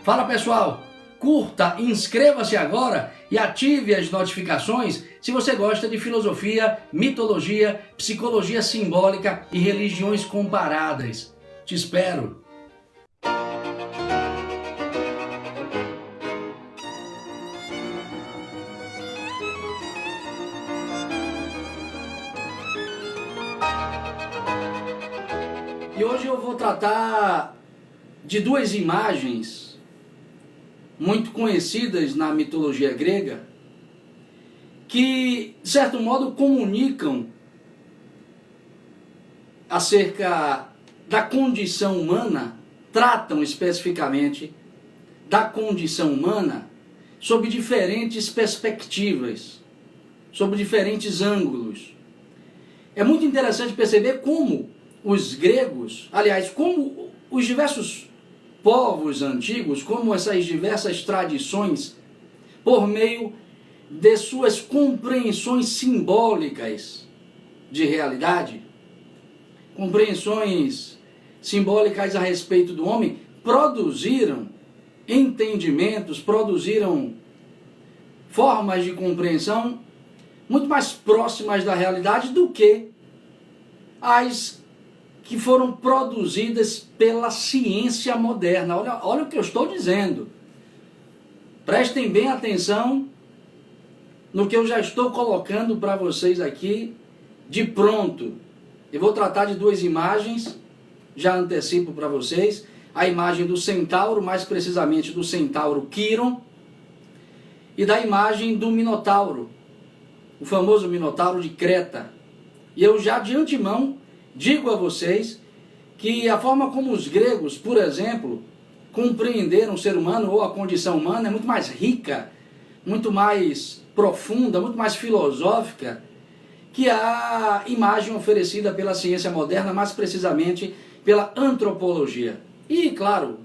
Fala pessoal, curta, inscreva-se agora e ative as notificações se você gosta de filosofia, mitologia, psicologia simbólica e religiões comparadas. Te espero! E hoje eu vou tratar de duas imagens muito conhecidas na mitologia grega que, de certo modo, comunicam acerca da condição humana, tratam especificamente da condição humana sob diferentes perspectivas, sob diferentes ângulos. É muito interessante perceber como os gregos, aliás, como os diversos povos antigos, como essas diversas tradições, por meio de suas compreensões simbólicas de realidade, compreensões simbólicas a respeito do homem, produziram entendimentos, produziram formas de compreensão muito mais próximas da realidade do que as que foram produzidas pela ciência moderna. Olha o que eu estou dizendo. Prestem bem atenção no que eu já estou colocando para vocês aqui de pronto. Eu vou tratar de duas imagens, já antecipo para vocês. A imagem do centauro, mais precisamente do centauro Quiron, e da imagem do Minotauro, o famoso Minotauro de Creta. E eu já de antemão digo a vocês que a forma como os gregos, por exemplo, compreenderam o ser humano ou a condição humana é muito mais rica, muito mais profunda, muito mais filosófica que a imagem oferecida pela ciência moderna, mais precisamente pela antropologia. E, claro,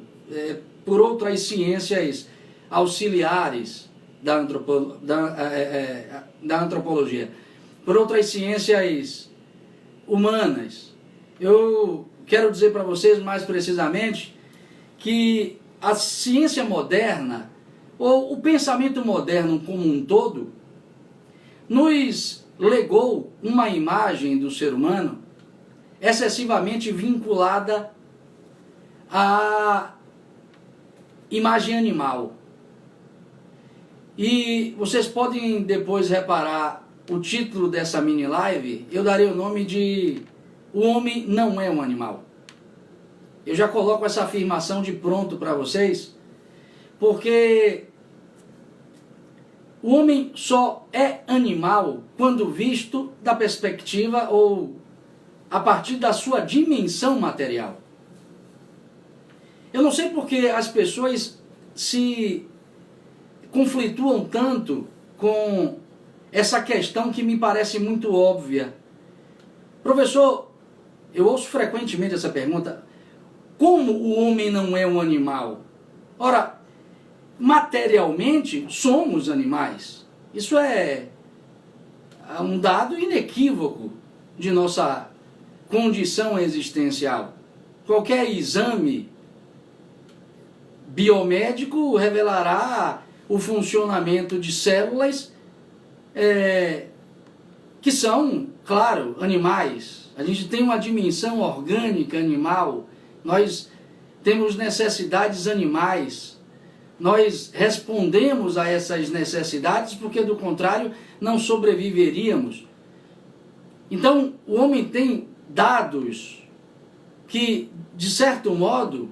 por outras ciências auxiliares da antropologia, por outras ciências humanas. Eu quero dizer para vocês mais precisamente que a ciência moderna, ou o pensamento moderno como um todo, nos legou uma imagem do ser humano excessivamente vinculada à imagem animal. E vocês podem depois reparar o título dessa mini live, eu darei o nome de O Homem Não É um Animal. Eu já coloco essa afirmação de pronto para vocês, porque o homem só é animal quando visto da perspectiva ou a partir da sua dimensão material. Eu não sei porque as pessoas se conflituam tanto com essa questão que me parece muito óbvia. Professor, eu ouço frequentemente essa pergunta: como o homem não é um animal? Ora, materialmente somos animais. Isso é um dado inequívoco de nossa condição existencial. Qualquer exame biomédico revelará o funcionamento de células que são, claro, animais. A gente tem uma dimensão orgânica animal, nós temos necessidades animais, nós respondemos a essas necessidades porque, do contrário, não sobreviveríamos. Então, o homem tem dados que, de certo modo,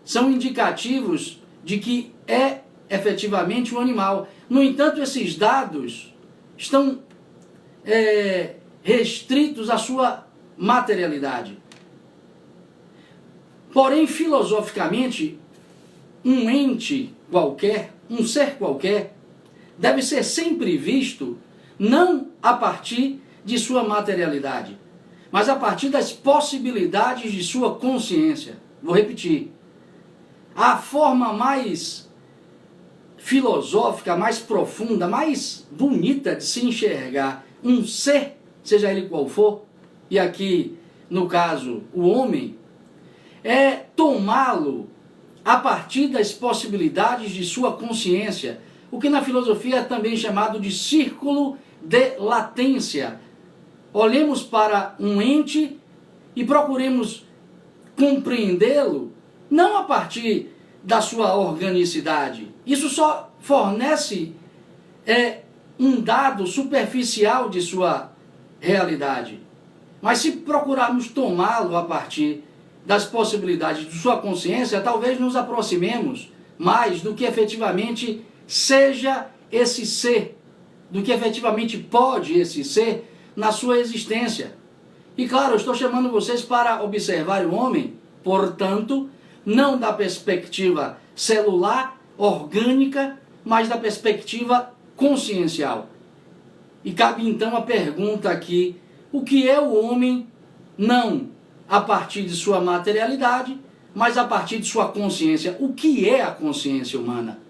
são indicativos de que é efetivamente um animal. No entanto, esses dados estão restritos à sua materialidade. Porém, filosoficamente, um ente qualquer, um ser qualquer, deve ser sempre visto não a partir de sua materialidade, mas a partir das possibilidades de sua consciência. Vou repetir. A forma mais filosófica, mais profunda, mais bonita de se enxergar um ser, seja ele qual for, e aqui, no caso, o homem, é tomá-lo a partir das possibilidades de sua consciência, o que na filosofia é também chamado de círculo de latência. Olhemos para um ente e procuremos compreendê-lo, não a partir da sua organicidade. Isso só fornece um dado superficial de sua realidade. Mas se procurarmos tomá-lo a partir das possibilidades de sua consciência, talvez nos aproximemos mais do que efetivamente seja esse ser, do que efetivamente pode esse ser na sua existência. E claro, eu estou chamando vocês para observar o homem, portanto, não da perspectiva celular, orgânica, mas da perspectiva consciencial. E cabe então a pergunta aqui: o que é o homem, não a partir de sua materialidade, mas a partir de sua consciência? O que é a consciência humana?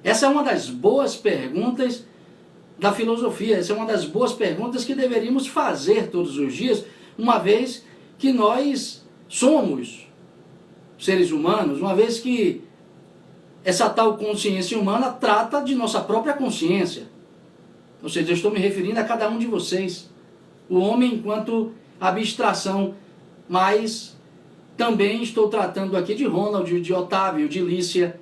Essa é uma das boas perguntas da filosofia, essa é uma das boas perguntas que deveríamos fazer todos os dias, uma vez que nós somos seres humanos, uma vez que essa tal consciência humana trata de nossa própria consciência. Ou seja, eu estou me referindo a cada um de vocês, o homem enquanto abstração, mas também estou tratando aqui de Ronald, de Otávio, de Lícia.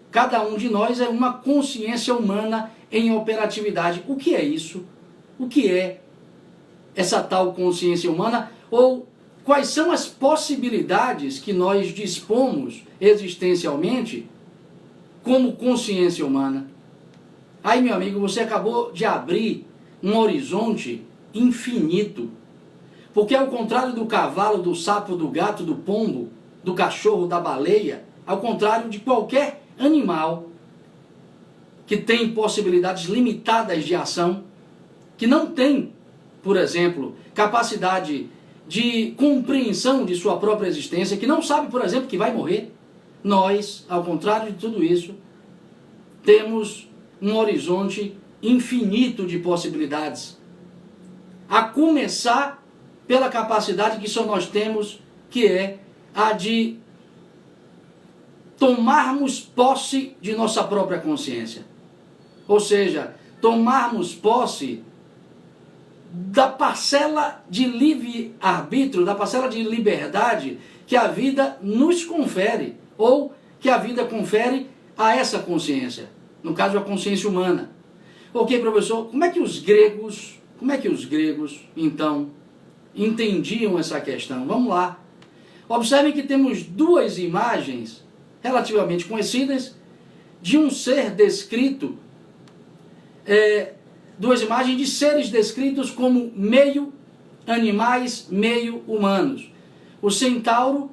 Cada um de nós é uma consciência humana em operatividade. O que é isso? O que é essa tal consciência humana? Ou quais são as possibilidades que nós dispomos existencialmente como consciência humana? Aí, meu amigo, você acabou de abrir um horizonte infinito. Porque ao contrário do cavalo, do sapo, do gato, do pombo, do cachorro, da baleia, ao contrário de qualquer animal que tem possibilidades limitadas de ação, que não tem, por exemplo, capacidade de compreensão de sua própria existência, que não sabe, por exemplo, que vai morrer, nós, ao contrário de tudo isso, temos um horizonte infinito de possibilidades. A começar pela capacidade que só nós temos, que é a de tomarmos posse de nossa própria consciência. Ou seja, tomarmos posse da parcela de livre-arbítrio, da parcela de liberdade que a vida nos confere, ou que a vida confere a essa consciência, no caso a consciência humana. Ok, professor, como é que os gregos, então, entendiam essa questão? Vamos lá. Observem que temos duas imagens relativamente conhecidas de um ser descrito, duas imagens de seres descritos como meio animais, meio humanos. O centauro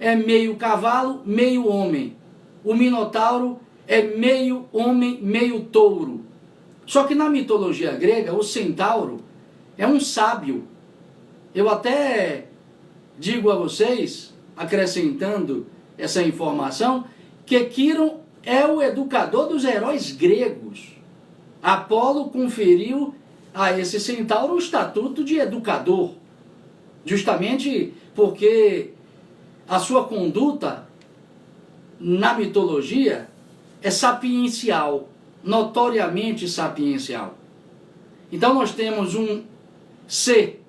é meio cavalo, meio homem. O minotauro é meio homem, meio touro. Só que na mitologia grega, o centauro é um sábio. Eu até digo a vocês, acrescentando essa informação, que Quiron é o educador dos heróis gregos. Apolo conferiu a esse centauro o estatuto de educador, justamente porque a sua conduta na mitologia é sapiencial, notoriamente sapiencial. Então nós temos um ser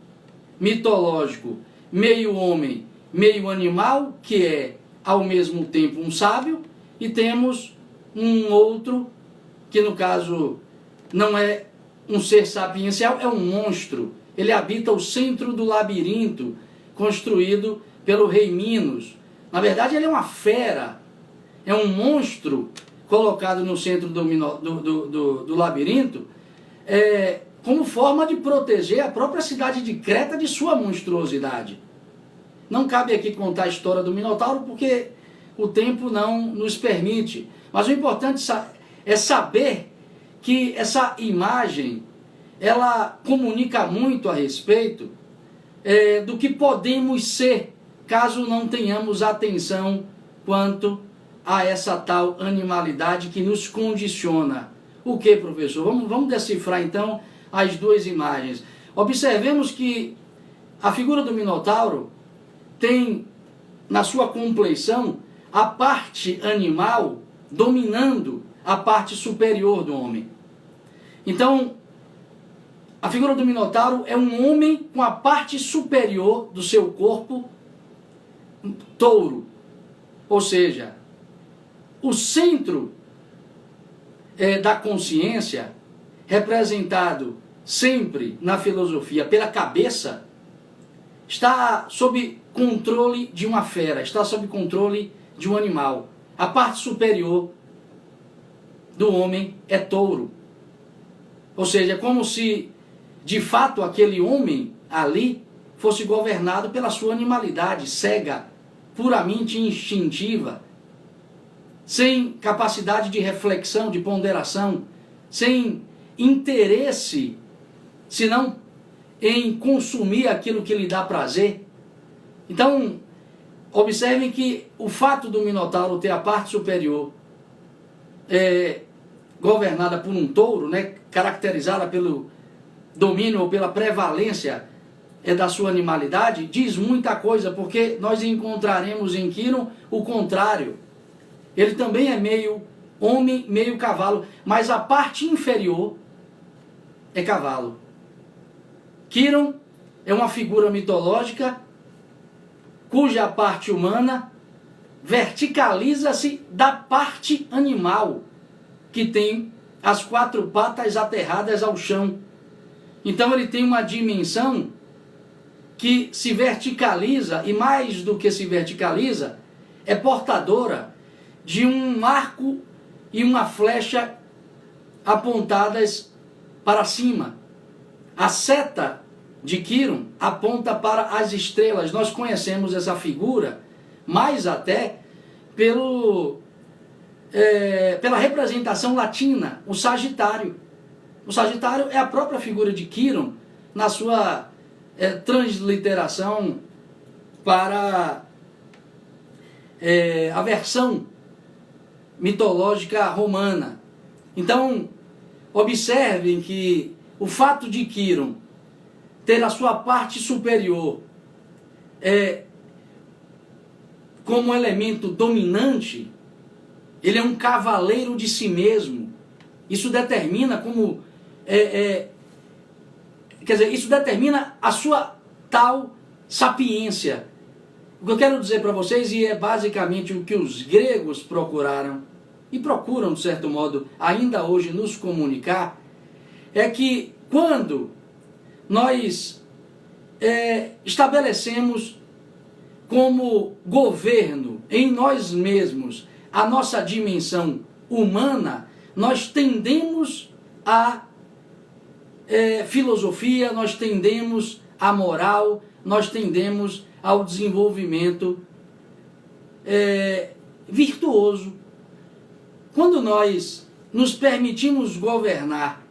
mitológico, meio homem, meio animal, que é ao mesmo tempo um sábio, e temos um outro, que no caso não é um ser sapiencial, é um monstro. Ele habita o centro do labirinto, construído pelo rei Minos. Na verdade, ele é uma fera, é um monstro colocado no centro do labirinto, como forma de proteger a própria cidade de Creta de sua monstruosidade. Não cabe aqui contar a história do Minotauro, porque o tempo não nos permite. Mas o importante é saber que essa imagem, ela comunica muito a respeito do que podemos ser, caso não tenhamos atenção quanto a essa tal animalidade que nos condiciona. O que, professor? Vamos decifrar então as duas imagens. Observemos que a figura do Minotauro tem na sua compleição a parte animal dominando a parte superior do homem. Então, a figura do Minotauro é um homem com a parte superior do seu corpo, touro. Ou seja, o centro da consciência, representado sempre na filosofia pela cabeça, está sob controle de uma fera, está sob controle de um animal. A parte superior do homem é touro. Ou seja, é como se de fato aquele homem ali fosse governado pela sua animalidade cega, puramente instintiva, sem capacidade de reflexão, de ponderação, sem interesse, senão em consumir aquilo que lhe dá prazer. Então, observem que o fato do Minotauro ter a parte superior governada por um touro, caracterizada pelo domínio ou pela prevalência da sua animalidade, diz muita coisa, porque nós encontraremos em Quiron o contrário. Ele também é meio homem, meio cavalo, mas a parte inferior é cavalo. Quiron é uma figura mitológica cuja parte humana verticaliza-se da parte animal, que tem as 4 patas aterradas ao chão. Então ele tem uma dimensão que se verticaliza, e mais do que se verticaliza, é portadora de um arco e uma flecha apontadas para cima. A seta de Quiron aponta para as estrelas. Nós conhecemos essa figura mais até pela representação latina, o Sagitário. O Sagitário é a própria figura de Quiron na sua transliteração para a versão mitológica romana. Então, observem que o fato de Quiron ter a sua parte superior como elemento dominante, ele é um cavaleiro de si mesmo. Isso determina isso determina a sua tal sapiência. O que eu quero dizer para vocês, e é basicamente o que os gregos procuraram, e procuram, de certo modo, ainda hoje nos comunicar, é que quando nós estabelecemos como governo em nós mesmos a nossa dimensão humana, nós tendemos à filosofia, nós tendemos à moral, nós tendemos ao desenvolvimento virtuoso. Quando nós nos permitimos governar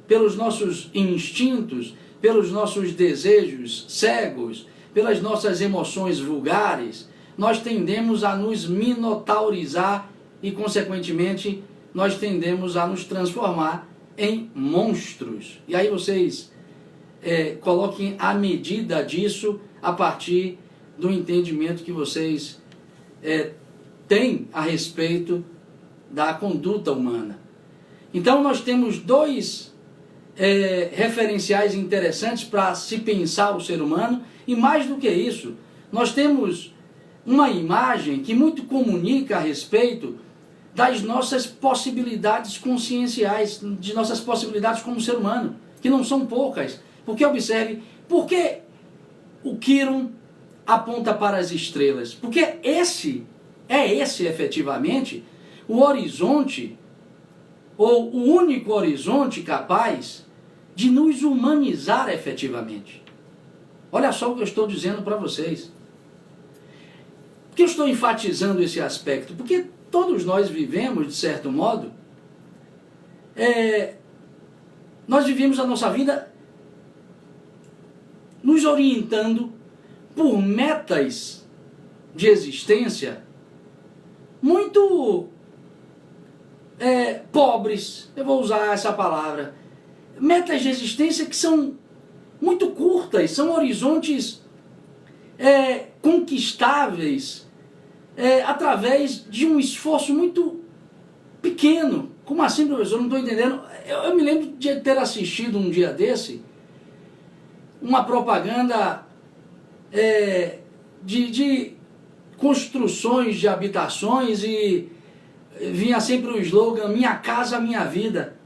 pelos nossos instintos, pelos nossos desejos cegos, pelas nossas emoções vulgares, nós tendemos a nos minotaurizar e, consequentemente, nós tendemos a nos transformar em monstros. E aí vocês coloquem a medida disso a partir do entendimento que vocês têm a respeito da conduta humana. Então nós temos 2 referenciais interessantes para se pensar o ser humano, e mais do que isso, nós temos uma imagem que muito comunica a respeito das nossas possibilidades conscienciais, de nossas possibilidades como ser humano, que não são poucas. Porque observe, por que o Quiron aponta para as estrelas? Porque esse efetivamente o horizonte, ou o único horizonte capaz de nos humanizar efetivamente. Olha só o que eu estou dizendo para vocês. Por que eu estou enfatizando esse aspecto? Porque todos nós vivemos, de certo modo, nós vivemos a nossa vida nos orientando por metas de existência muito pobres, eu vou usar essa palavra, metas de existência que são muito curtas, são horizontes conquistáveis através de um esforço muito pequeno. Como assim, professor? Não estou entendendo. Eu me lembro de ter assistido um dia desse uma propaganda de construções de habitações e vinha sempre o slogan Minha Casa Minha Vida.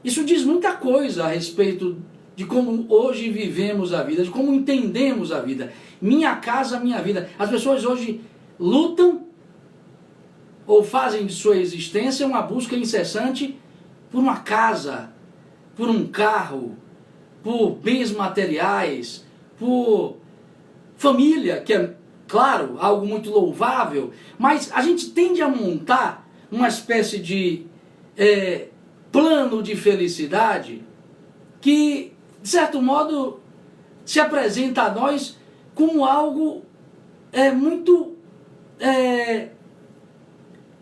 Isso diz muita coisa a respeito de como hoje vivemos a vida, de como entendemos a vida. Minha casa, minha vida. As pessoas hoje lutam ou fazem de sua existência uma busca incessante por uma casa, por um carro, por bens materiais, por família, que é, claro, algo muito louvável, mas a gente tende a montar uma espécie de plano de felicidade que, de certo modo, se apresenta a nós como algo muito...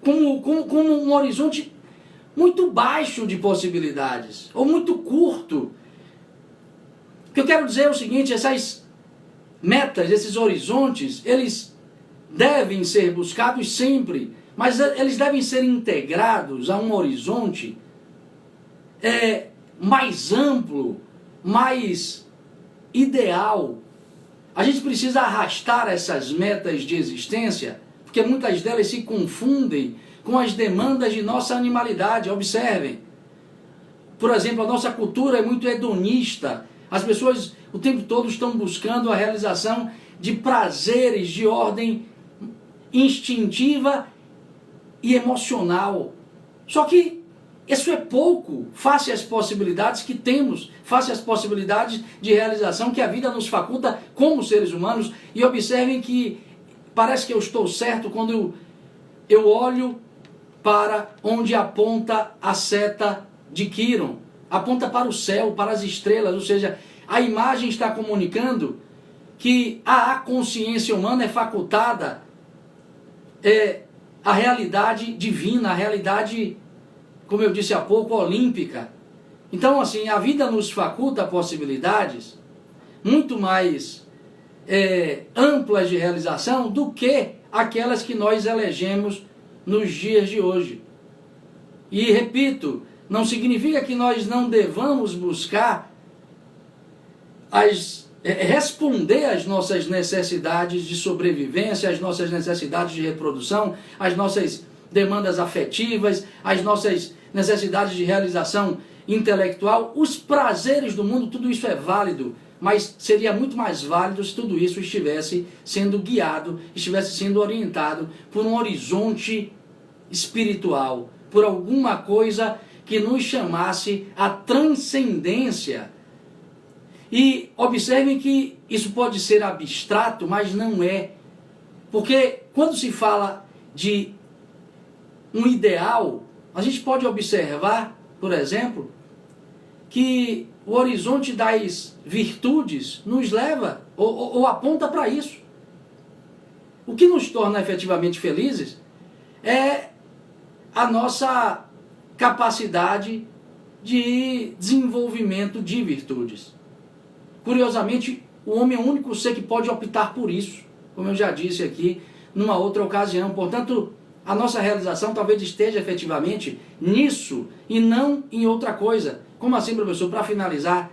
como um horizonte muito baixo de possibilidades, ou muito curto. O que eu quero dizer é o seguinte: essas metas, esses horizontes, eles devem ser buscados sempre, mas eles devem ser integrados a um horizonte mais amplo, mais ideal. A gente precisa arrastar essas metas de existência, porque muitas delas se confundem com as demandas de nossa animalidade. Observem. Por exemplo, a nossa cultura é muito hedonista. As pessoas o tempo todo estão buscando a realização de prazeres de ordem instintiva e emocional. Só que isso é pouco face às possibilidades que temos, face às possibilidades de realização que a vida nos faculta como seres humanos. E observem que parece que eu estou certo quando eu olho para onde aponta a seta de Quiron. Aponta para o céu, para as estrelas, ou seja, a imagem está comunicando que a consciência humana é facultada a realidade divina, a realidade, como eu disse há pouco, olímpica. Então, assim, a vida nos faculta possibilidades muito mais amplas de realização do que aquelas que nós elegemos nos dias de hoje. E repito, não significa que nós não devamos buscar responder às nossas necessidades de sobrevivência, às nossas necessidades de reprodução, às nossas demandas afetivas, às nossas necessidades de realização intelectual, os prazeres do mundo. Tudo isso é válido, mas seria muito mais válido se tudo isso estivesse sendo guiado, estivesse sendo orientado por um horizonte espiritual, por alguma coisa que nos chamasse à transcendência. E observem que isso pode ser abstrato, mas não é. Porque quando se fala de um ideal, a gente pode observar, por exemplo, que o horizonte das virtudes nos leva ou aponta para isso. O que nos torna efetivamente felizes é a nossa capacidade de desenvolvimento de virtudes. Curiosamente, o homem é o único ser que pode optar por isso, como eu já disse aqui numa outra ocasião. Portanto, a nossa realização talvez esteja efetivamente nisso e não em outra coisa. Como assim, professor? Para finalizar,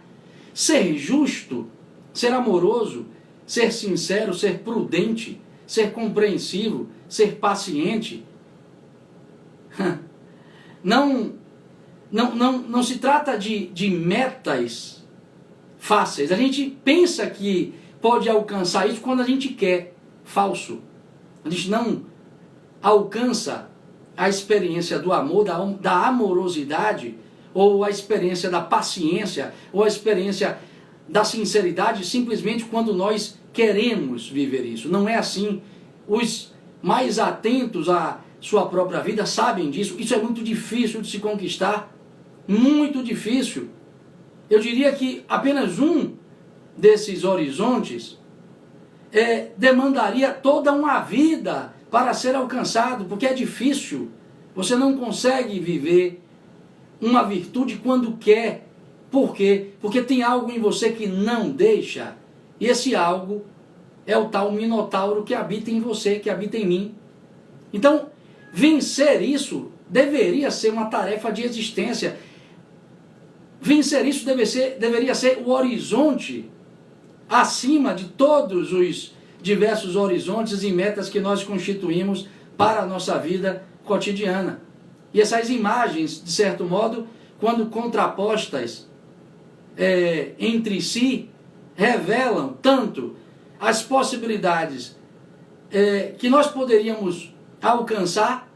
ser justo, ser amoroso, ser sincero, ser prudente, ser compreensivo, ser paciente. Não se trata de metas fáceis. A gente pensa que pode alcançar isso quando a gente quer. Falso. A gente não alcança a experiência do amor, da amorosidade, ou a experiência da paciência, ou a experiência da sinceridade, simplesmente quando nós queremos viver isso. Não é assim. Os mais atentos à sua própria vida sabem disso. Isso é muito difícil de se conquistar. Muito difícil. Eu diria que apenas um desses horizontes demandaria toda uma vida para ser alcançado, porque é difícil. Você não consegue viver uma virtude quando quer. Por quê? Porque tem algo em você que não deixa. E esse algo é o tal minotauro que habita em você, que habita em mim. Então, vencer isso deveria ser uma tarefa de existência. Vencer isso deveria ser o horizonte acima de todos os diversos horizontes e metas que nós constituímos para a nossa vida cotidiana. E essas imagens, de certo modo, quando contrapostas entre si, revelam tanto as possibilidades que nós poderíamos alcançar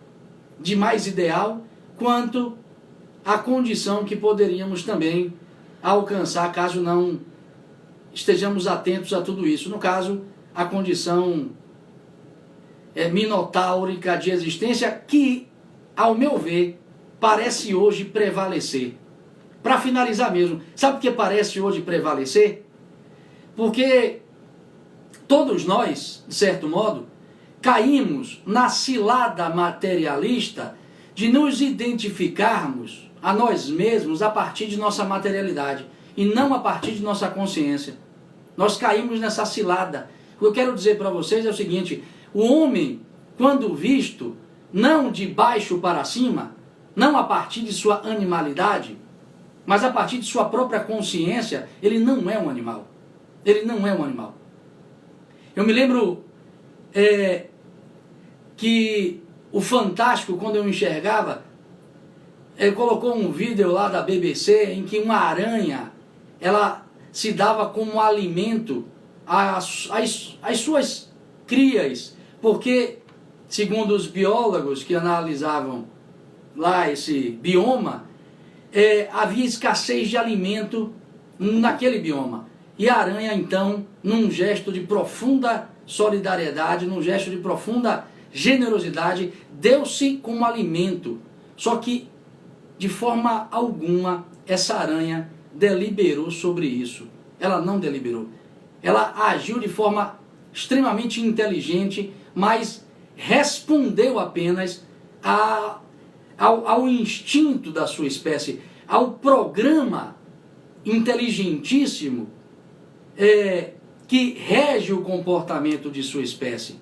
de mais ideal, quanto a condição que poderíamos também alcançar caso não estejamos atentos a tudo isso. No caso, a condição minotáurica de existência que, ao meu ver, parece hoje prevalecer. Para finalizar mesmo, sabe por que parece hoje prevalecer? Porque todos nós, de certo modo, caímos na cilada materialista de nos identificarmos a nós mesmos a partir de nossa materialidade e não a partir de nossa consciência. Nós caímos nessa cilada. O que eu quero dizer para vocês é o seguinte: o homem, quando visto, não de baixo para cima, não a partir de sua animalidade, mas a partir de sua própria consciência, ele não é um animal. Ele não é um animal. Eu me lembro que o Fantástico, quando eu enxergava, colocou um vídeo lá da BBC em que uma aranha, ela se dava como alimento às suas crias, porque, segundo os biólogos que analisavam lá esse bioma, havia escassez de alimento naquele bioma. E a aranha, então, num gesto de profunda solidariedade, num gesto de profunda generosidade, deu-se como alimento. Só que, de forma alguma, essa aranha deliberou sobre isso. Ela não deliberou. Ela agiu de forma extremamente inteligente, mas respondeu apenas ao instinto da sua espécie, ao programa inteligentíssimo que rege o comportamento de sua espécie.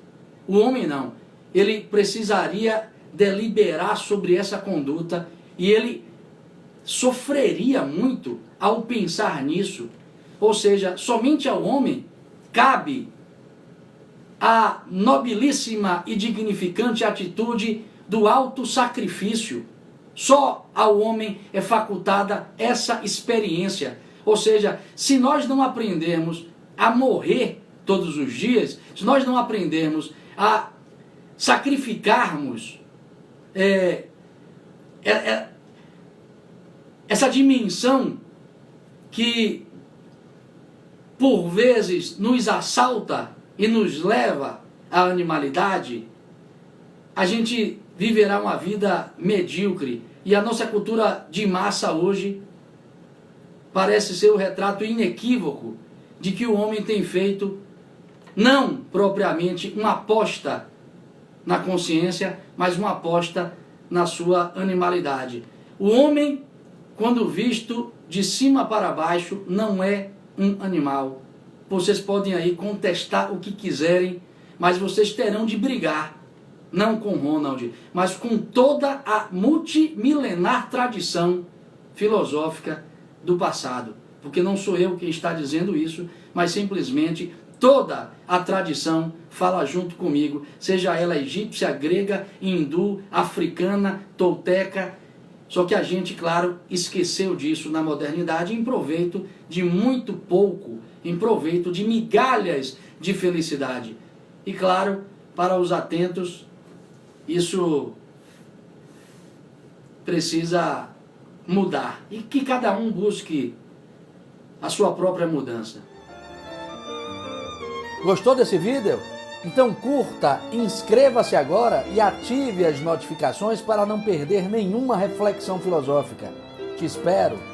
O homem não. Ele precisaria deliberar sobre essa conduta e ele sofreria muito ao pensar nisso. Ou seja, somente ao homem cabe a nobilíssima e dignificante atitude do autossacrifício. Só ao homem é facultada essa experiência. Ou seja, se nós não aprendermos a morrer todos os dias, se nós não aprendermos a sacrificarmos essa dimensão que por vezes nos assalta e nos leva à animalidade, a gente viverá uma vida medíocre. E a nossa cultura de massa hoje parece ser o retrato inequívoco de que o homem tem feito, não propriamente uma aposta na consciência, mas uma aposta na sua animalidade. O homem, quando visto de cima para baixo, não é um animal. Vocês podem aí contestar o que quiserem, mas vocês terão de brigar, não com Ronald, mas com toda a multimilenar tradição filosófica do passado. Porque não sou eu quem está dizendo isso, mas simplesmente toda a tradição fala junto comigo, seja ela egípcia, grega, hindu, africana, tolteca. Só que a gente, claro, esqueceu disso na modernidade em proveito de muito pouco, em proveito de migalhas de felicidade. E claro, para os atentos, isso precisa mudar. E que cada um busque a sua própria mudança. Gostou desse vídeo? Então curta, inscreva-se agora e ative as notificações para não perder nenhuma reflexão filosófica. Te espero!